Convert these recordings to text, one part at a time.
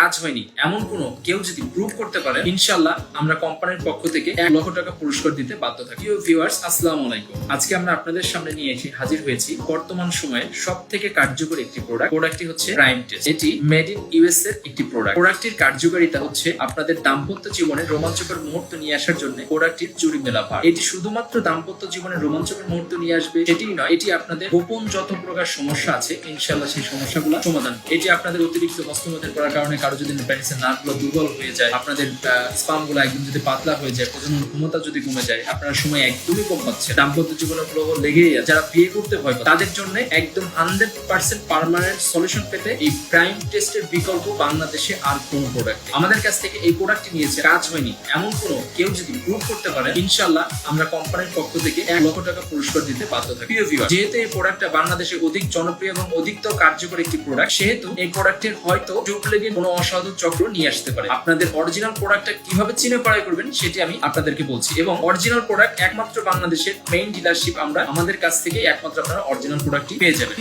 কাজ হয়নি এমন কোনো কেউ যদি প্রুভ করতে পারে, ইনশাআল্লাহ আমরা কোম্পানির পক্ষ থেকে 1 লক্ষ টাকা পুরস্কার দিতে বাধ্য থাকি। ভিউয়ার্স, আসসালামু আলাইকুম। আজকে আমরা আপনাদের সামনে নিয়ে এসে হাজির হয়েছি বর্তমান সময়ে সবথেকে কার্যকরী একটি প্রোডাক্টটি হচ্ছে প্রাইম টেস্ট। এটি মেড ইন ইউএস এর একটি প্রোডাক্টটির কার্যকারিতা হচ্ছে আপনাদের দাম্পত্য জীবনে রোমাঞ্চকর মুহূর্ত নিয়ে আসার জন্য প্রোডাক্টটির জুড়ি মেলা ভার। এটি শুধুমাত্র দাম্পত্য জীবনে রোমাঞ্চকর মুহূর্ত নিয়ে আসবে সেটি নয়, এটি আপনাদের গোপন যত প্রকার সমস্যা আছে ইনশাআল্লাহ সেই সমস্যাগুলো সমাধান। এটি আপনাদের অতিরিক্ত হস্তমৈথুন করার কারণে কারো যদি পেনিসের নার্ভগুলো দুর্বল হয়ে যায়, আপনাদের স্পামগুলো একদম যদি পাতলা হয়ে যায়, প্রজনন ক্ষমতা যদি কমে যায়, আপনার সময় একদমই কম পাচ্ছে, দাম্পত্য জীবনে প্রবল লেগেই আছে, যারা বিয়ে করতে ভয় পায় তাদের জন্য একদম 100% পার্মানেন্ট সলিউশন পেতে এই প্রাইম টেস্টের বিকল্প বাংলাদেশে আর কোন প্রোডাক্ট। আমাদের কাছ থেকে এই প্রোডাক্টটি নিয়েছে, কাজ হয়নি এমন কোনো কেউ যদি প্রুভ করতে পারে, ইনশাআল্লাহ আমরা কোম্পানির পক্ষ থেকে 1 লক্ষ টাকা পুরস্কার দিতে বাধ্য থাকি। যেহেতু এই প্রোডাক্টটা বাংলাদেশে অধিক জনপ্রিয় এবং অধিকতর কার্যকর একটি প্রোডাক্ট, সেহেতু এই প্রোডাক্টের হয়তো ডুপ্লিকেট কোনো অসাধু চক্র নিয়ে আসতে পারে। আপনাদের অরিজিনাল প্রোডাক্টটা কিভাবে চিনে করাই করবেন সেটি আমি আপনাদেরকে বলছি, এবং অরিজিনাল প্রোডাক্ট একমাত্র বাংলাদেশের মেইন ডিলারশিপ আমরা আমাদের কাছ থেকে একমাত্র আপনারা অরিজিনাল প্রোডাক্টটি পেয়ে যাবেন।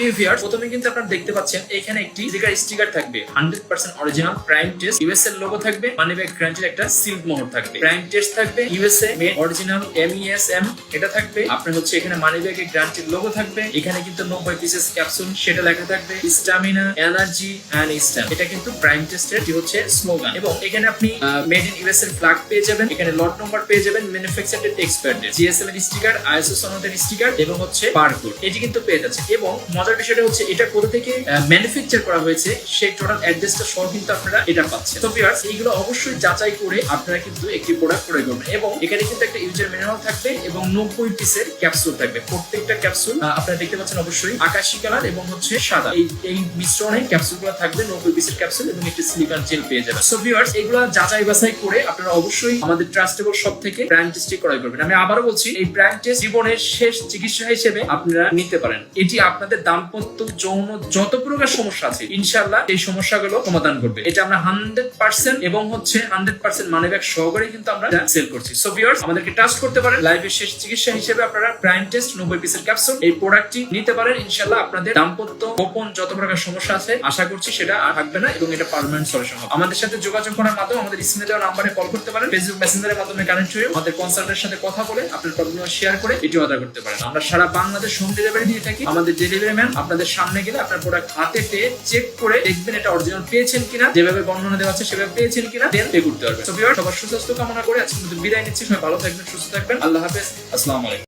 প্রথমে কিন্তু আপনারা দেখতে পাচ্ছেন এখানে একটি স্টিকার থাকবে 100% অরিজিনাল প্রাইম টেস্ট ইউএস এর লোগো থাকবে, মানি ব্যাগ গ্যারান্টির একটা সিল মোহর থাকবে, প্রাইম টেস্ট থাকবে ইউএসএ মেড অরিজিনাল MESM এটা থাকবে, আপনার হচ্ছে এখানে মানি ব্যাগ এর গ্যারান্টির লোগো থাকবে, এখানে কিন্তু 90 পিসেস ক্যাপসুল সেটা লেখা থাকবে, স্ট্যামিনা এনার্জি এন্ড স্ট্যাম, এটা কিন্তু প্রাইম টেস্টের কি হচ্ছে স্লোগান। এবং এখানে আপনি মেড ইন ইউএস এর ফ্ল্যাগ পেয়ে যাবেন, এখানে লট নাম্বার পেয়ে যাবেন, manufacture date, expire date, GSM এর স্টিকার, ISO সনদের স্টিকার এবং হচ্ছে বারকোড, এটি কিন্তু পেয়ে যাচ্ছে। এবং মজার বিষয়টা হচ্ছে এটা কোথা থেকে ম্যানুফ্যাকচার করা হয়েছে সেই টোটাল অ্যাড্রেসটা সহ কিন্তু আপনারা এটা পাচ্ছেন। তো ভিউয়ার্স, এইগুলো অবশ্যই যাচাই করে আপনারা কিন্তু একটি প্রোডাক্ট ক্রয় করবেন। এবং এখানে কিন্তু একটা ইউজার ম্যানুয়াল থাকবে এবং 90 পিসের ক্যাপসুল থাকবে। প্রত্যেকটা ক্যাপসুল আপনারা দেখতে পাচ্ছেন অবশ্যই আকাশী কালার এবং হচ্ছে সাদা, এই মিশ্রণে ক্যাপসুলগুলো থাকবে, 90 পিসের ক্যাপসুল এবং একটি সিলিকন জেল পেয়ে যাবেন। সো ভিউয়ার্স, এগুলো যাচাই বাছাই করে আপনারা অবশ্যই আমাদের ট্রাস্টেবল শপ থেকে প্রাইম টেস্টটি ক্রয় করবেন। আমি আবারও বলছি, এই প্রাইম টেস্ট জীবনের শেষ চিকিৎসা হিসেবে আপনারা নিতে পারেন। এটি আপনাদের দাম্পত্য যৌন যত প্রকার সমস্যা আছে ইনশাআল্লাহ এই সমস্যাগুলো সমাধান করবে। এটা আমরা 100% এবং হচ্ছে 100% মানি ব্যাগ সহকারে কিন্তু আমরা সেল করছি। সো ভিউয়ার্স, আমাদেরকে ট্রাস্ট করতে পারেন। লাইফের শেষ চিকিৎসা হিসেবে আপনারা প্রাইম টেস্ট 90 পিসের ক্যাপসুল এই প্রোডাক্টটি নিতে পারেন। ইনশাআল্লাহ আপনাদের দাম্পত্য গোপন যত প্রকার সমস্যা আছে আশা করছি সেটা আর থাকবে না এবং এটা পার্মানেন্ট সলিউশন হবে। আমাদের সাথে যোগাযোগ করার মাধ্যমে আমাদের স্ক্রিনে দেওয়া নম্বরে কল করতে পারেন, ফেসবুক মেসেঞ্জারের মাধ্যমে কানেক্ট হয়ে আমাদের কনসালটেন্টের সাথে কথা বলে আপনার প্রবলেম শেয়ার করে এটি অর্ডার করতে পারেন। আমরা সারা বাংলাদেশ হোম ডেলিভারি দিয়ে থাকি। আমাদের ডেলিভারি ম্যান আপনাদের সামনে গেলে আপনার প্রোডাক্ট হাতে পেয়ে চেক করে দেখবেন এটা অরিজিনাল পেয়েছেন কিনা, যেভাবে বর্ণনা দেওয়া আছে সেভাবে পেয়েছেন কিনা, দেন পে করতে পারবেন। সো ভিউয়ার্স, সবার সুস্বাস্থ্য কামনা করে আজকের মতো বিদায় নিচ্ছি। সবাই ভালো থাকবেন, সুস্থ থাকবেন। আল্লাহ হাফেজ, আসসালামু আলাইকুম।